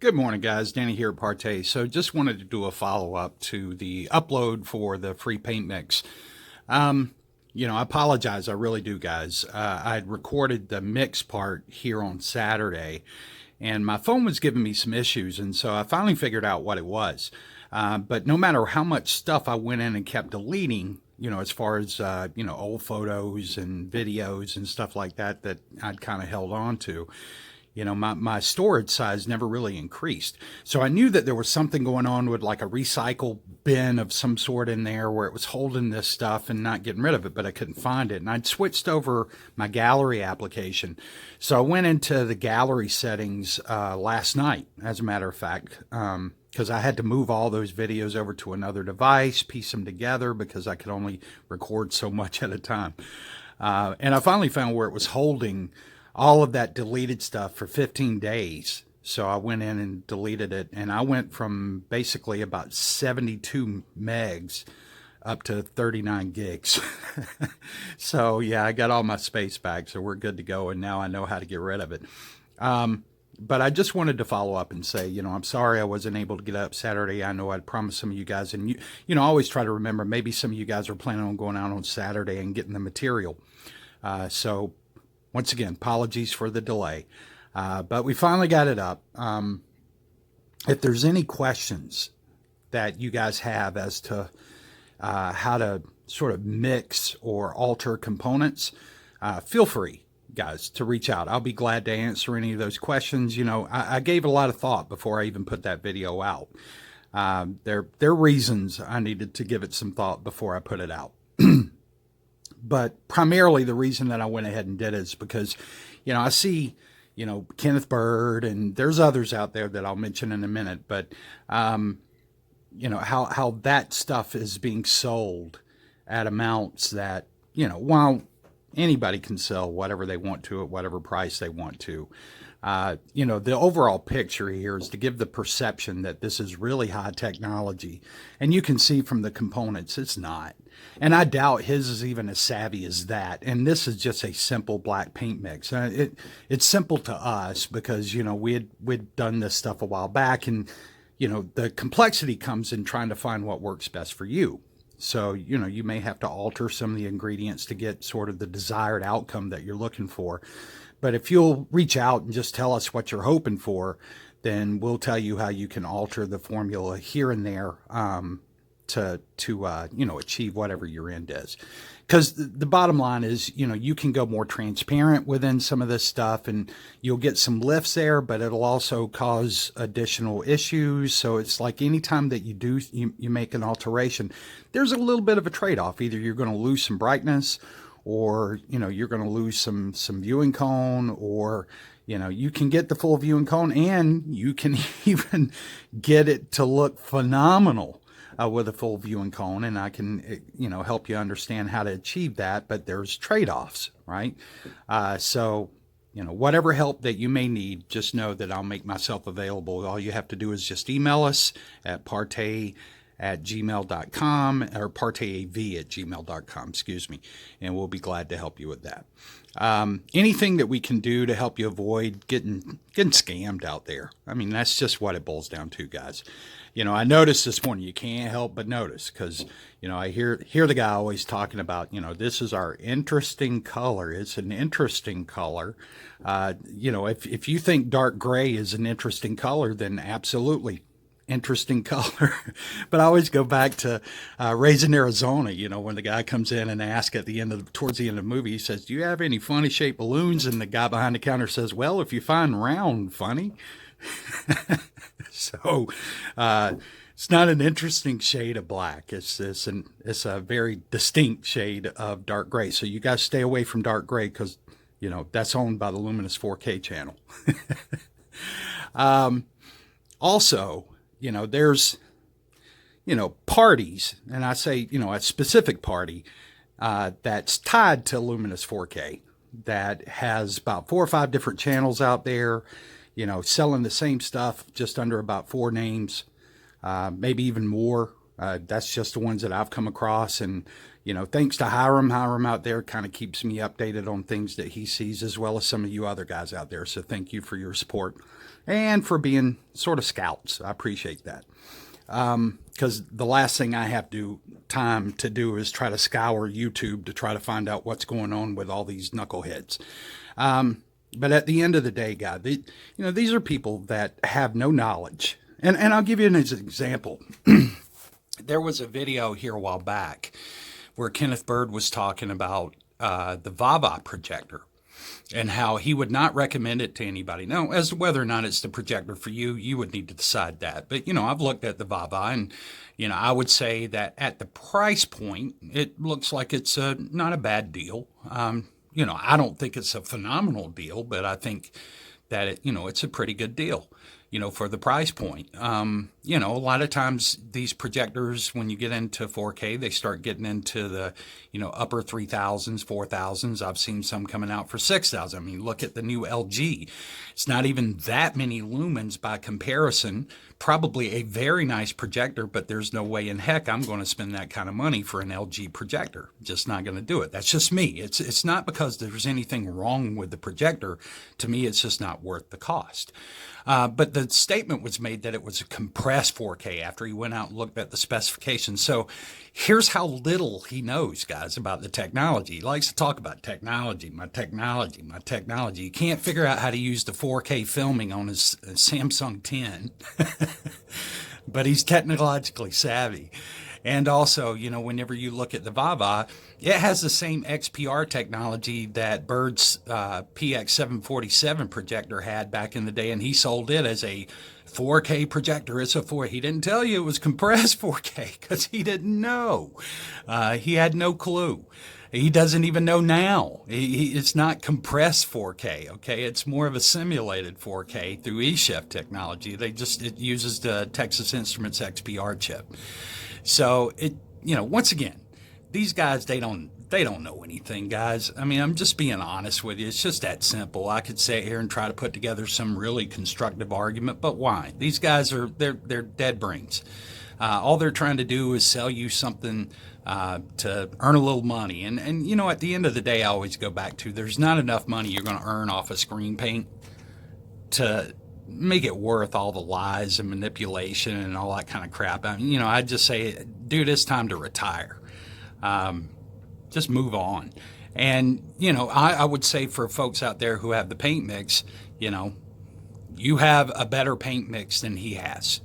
Good morning, guys. Danny here at Partay. So just wanted to do a follow-up to the upload for the free paint mix. I apologize. I really do, guys. I had recorded the mix part here on Saturday, and my phone was giving me some issues, and so I finally figured out what it was. But no matter how much stuff I went in and kept deleting, as far as, old photos and videos and stuff like that that I'd kind of held on to, my storage size never really increased. So I knew that there was something going on with like a recycle bin of some sort in there where it was holding this stuff and not getting rid of it, but I couldn't find it. And I'd switched over my gallery application. So I went into the gallery settings last night, as a matter of fact, because I had to move all those videos over to another device, piece them together because I could only record so much at a time. And I finally found where it was holding all of that deleted stuff for 15 days. So I went in and deleted it, and I went from basically about 72 megs up to 39 gigs. So yeah, I got all my space back, so we're good to go, and now I know how to get rid of it. But I just wanted to follow up and say, I'm sorry I wasn't able to get up Saturday. I know I'd promised some of you guys, and I always try to remember, maybe some of you guys are planning on going out on Saturday and getting the material. So once again, apologies for the delay, but we finally got it up. If there's any questions that you guys have as to how to sort of mix or alter components, feel free, guys, to reach out. I'll be glad to answer any of those questions. I gave a lot of thought before I even put that video out. There are reasons I needed to give it some thought before I put it out. But primarily the reason that I went ahead and did it is because, I see, Kenneth Bird, and there's others out there that I'll mention in a minute, but, how that stuff is being sold at amounts that, while anybody can sell whatever they want to at whatever price they want to, the overall picture here is to give the perception that this is really high technology. And you can see from the components, it's not. And I doubt his is even as savvy as that. And this is just a simple black paint mix. It's simple to us because, we'd done this stuff a while back. And, the complexity comes in trying to find what works best for you. So, you may have to alter some of the ingredients to get sort of the desired outcome that you're looking for. But if you'll reach out and just tell us what you're hoping for, then we'll tell you how you can alter the formula here and there to achieve whatever your end is. Because the bottom line is, you can go more transparent within some of this stuff and you'll get some lifts there, but it'll also cause additional issues. So it's like anytime that you make an alteration, there's a little bit of a trade-off. Either you're going to lose some brightness, or, you're going to lose some viewing cone, or, you can get the full viewing cone and you can even get it to look phenomenal with a full viewing cone. And I can, help you understand how to achieve that, but there's trade-offs, right? So, whatever help that you may need, just know that I'll make myself available. All you have to do is just email us at partay@gmail.com or partayav@gmail.com, excuse me, and we'll be glad to help you with that. Anything that we can do to help you avoid getting scammed out there. I mean, that's just what it boils down to, guys. I noticed this morning, you can't help but notice, because, I hear the guy always talking about, this is our interesting color. It's an interesting color. If you think dark gray is an interesting color, then absolutely interesting color. But I always go back to Raising Arizona, when the guy comes in and asks towards the end of the movie, he says, "Do you have any funny shaped balloons?" And the guy behind the counter says, "Well, if you find round funny." So it's not an interesting shade of black. It's a very distinct shade of dark gray. So you guys stay away from dark gray, because that's owned by the Luminous 4K channel. Also, there's, parties, and I say, a specific party that's tied to Luminous 4K that has about 4 or 5 different channels out there, selling the same stuff just under about 4 names, maybe even more. That's just the ones that I've come across. And, thanks to Hiram. Hiram out there kind of keeps me updated on things that he sees, as well as some of you other guys out there. So thank you for your support and for being sort of scouts. I appreciate that. Because the last thing I have time to do is try to scour YouTube to try to find out what's going on with all these knuckleheads. But at the end of the day, guys, these are people that have no knowledge. And I'll give you an example. There was a video here a while back where Kenneth Bird was talking about the VAVA projector and how he would not recommend it to anybody. Now, as to whether or not it's the projector for you, you would need to decide that. But, I've looked at the VAVA and, I would say that at the price point, it looks like it's not a bad deal. I don't think it's a phenomenal deal, but I think that it's a pretty good deal, for the price point. A lot of times these projectors, when you get into 4K, they start getting into the, upper 3,000s, 4,000s. I've seen some coming out for 6,000. I mean, look at the new LG. It's not even that many lumens by comparison. Probably a very nice projector, but there's no way in heck I'm going to spend that kind of money for an LG projector. Just not going to do it. That's just me. It's not because there's anything wrong with the projector. To me, it's just not worth the cost. But the statement was made that it was a compressed 4K after he went out and looked at the specifications. So here's how little he knows, guys, about the technology. He likes to talk about technology, my technology, my technology. He can't figure out how to use the 4K filming on his Samsung 10, but he's technologically savvy. And also, whenever you look at the VAVA, it has the same XPR technology that Bird's PX747 projector had back in the day, and he sold it as a 4K projector. He didn't tell you it was compressed 4K because he didn't know. He had no clue. He doesn't even know now. It's not compressed 4K, okay? It's more of a simulated 4K through eShef technology. It uses the Texas Instruments XPR chip. So once again, these guys, they don't know anything, guys. I mean, I'm just being honest with you. It's just that simple. I could sit here and try to put together some really constructive argument, but why? These guys they're dead brains. All they're trying to do is sell you something to earn a little money. And at the end of the day, I always go back to there's not enough money you're going to earn off of screen paint to make it worth all the lies and manipulation and all that kind of crap. I'd just say, dude, it's time to retire. Just move on. And, I would say for folks out there who have the paint mix, you have a better paint mix than he has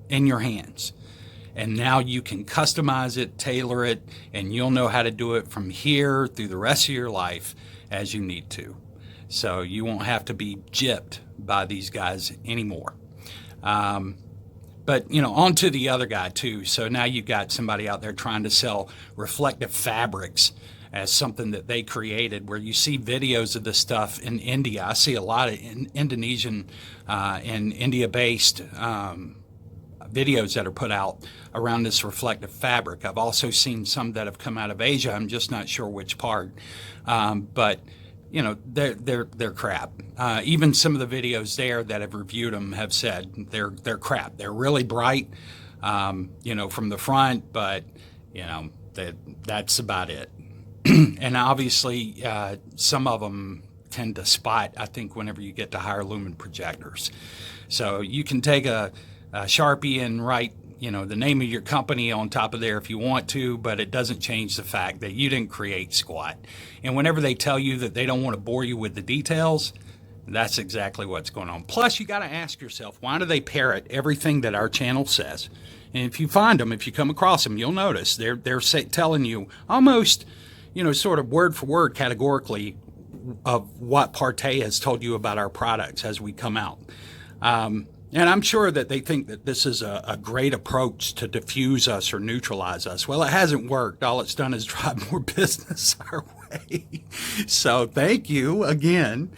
in your hands. And now you can customize it, tailor it, and you'll know how to do it from here through the rest of your life as you need to. So you won't have to be gypped by these guys anymore. But, on to the other guy, too. So now you've got somebody out there trying to sell reflective fabrics as something that they created, where you see videos of this stuff in India. I see a lot of Indonesian and India-based videos that are put out around this reflective fabric. I've also seen some that have come out of Asia. I'm just not sure which part. But they're crap. Even some of the videos there that have reviewed them have said they're crap. They're really bright, from the front, but that's about it. And obviously, some of them tend to spot, I think, whenever you get to higher lumen projectors. So you can take a Sharpie and write the name of your company on top of there if you want to, but it doesn't change the fact that you didn't create squat. And whenever they tell you that they don't want to bore you with the details, that's exactly what's going on. Plus, you got to ask yourself, why do they parrot everything that our channel says? And if you find them, if you come across them, you'll notice they're telling you almost, sort of word for word categorically of what Partey has told you about our products as we come out. And I'm sure that they think that this is a great approach to diffuse us or neutralize us. Well, it hasn't worked. All it's done is drive more business our way. So thank you again.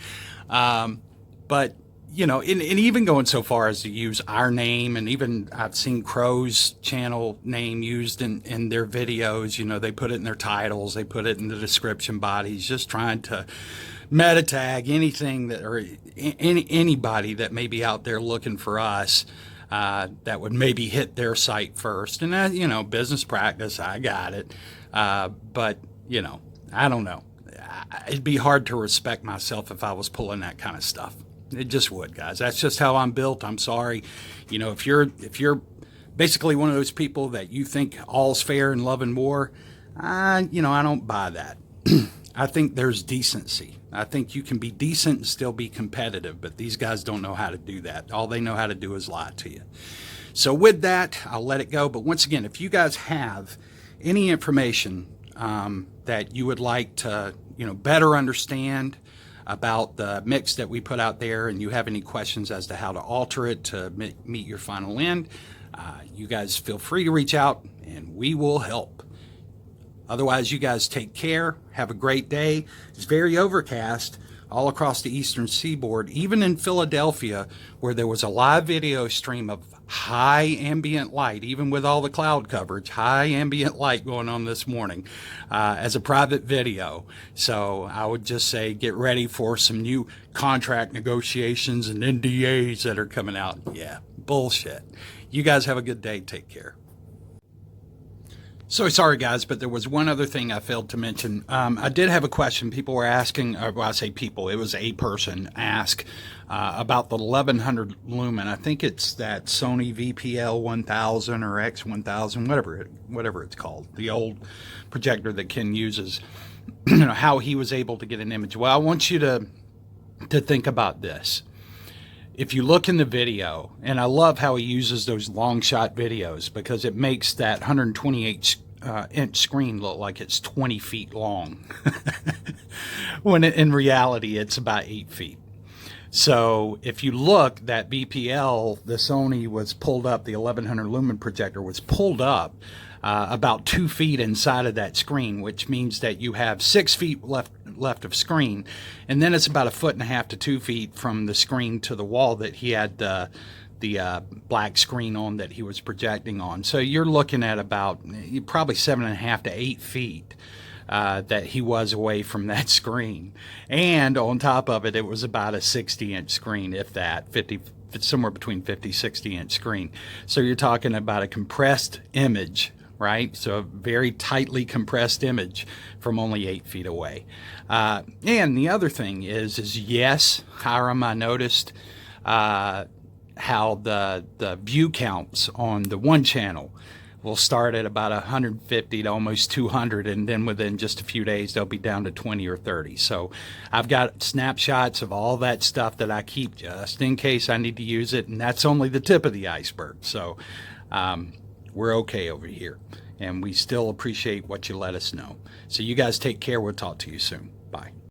But, and even going so far as to use our name, and even I've seen Crow's channel name used in their videos. They put it in their titles. They put it in the description bodies, just trying to meta tag anything that, or anybody that may be out there looking for us. that would maybe hit their site first. And that, business practice, I got it. But, I don't know. It'd be hard to respect myself if I was pulling that kind of stuff. It just would, guys. That's just how I'm built. I'm sorry. If you're basically one of those people that you think all's fair in love and war, I don't buy that. I think there's decency. I think you can be decent and still be competitive, but these guys don't know how to do that. All they know how to do is lie to you. So with that, I'll let it go. But once again, if you guys have any information that you would like to, better understand about the mix that we put out there, and you have any questions as to how to alter it to meet your final end, you guys feel free to reach out and we will help. Otherwise, you guys take care. Have a great day. It's very overcast all across the eastern seaboard, even in Philadelphia, where there was a live video stream of high ambient light, even with all the cloud coverage, high ambient light going on this morning as a private video. So I would just say get ready for some new contract negotiations and NDAs that are coming out. Yeah, bullshit. You guys have a good day. Take care. So sorry, guys, but there was one other thing I failed to mention. I did have a question. People were asking, well, I say people, it was a person ask about the 1100 lumen. I think it's that Sony VPL 1000 or X 1000, whatever it's called, the old projector that Ken uses. How he was able to get an image. Well, I want you to think about this. If you look in the video, and I love how he uses those long shot videos because it makes that 128 inch screen look like it's 20 feet long, when in reality it's about 8 feet. So if you look, that BPL, the Sony was pulled up, the 1100 lumen projector was pulled up about 2 feet inside of that screen, which means that you have 6 feet left of screen, and then it's about 1.5 feet to 2 feet from the screen to the wall that he had the black screen on that he was projecting on. So you're looking at about probably 7.5 to 8 feet that he was away from that screen, and on top of it, it was about a 60-inch screen, if that, 50, somewhere between 50-60-inch screen. So you're talking about a compressed image, right? So a very tightly compressed image from only 8 feet away. And the other thing is yes, Hiram, I noticed how the view counts on the one channel will start at about 150 to almost 200, and then within just a few days they'll be down to 20 or 30. So I've got snapshots of all that stuff that I keep just in case I need to use it, and that's only the tip of the iceberg. So we're okay over here, and we still appreciate what you let us know. So you guys take care. We'll talk to you soon. Bye.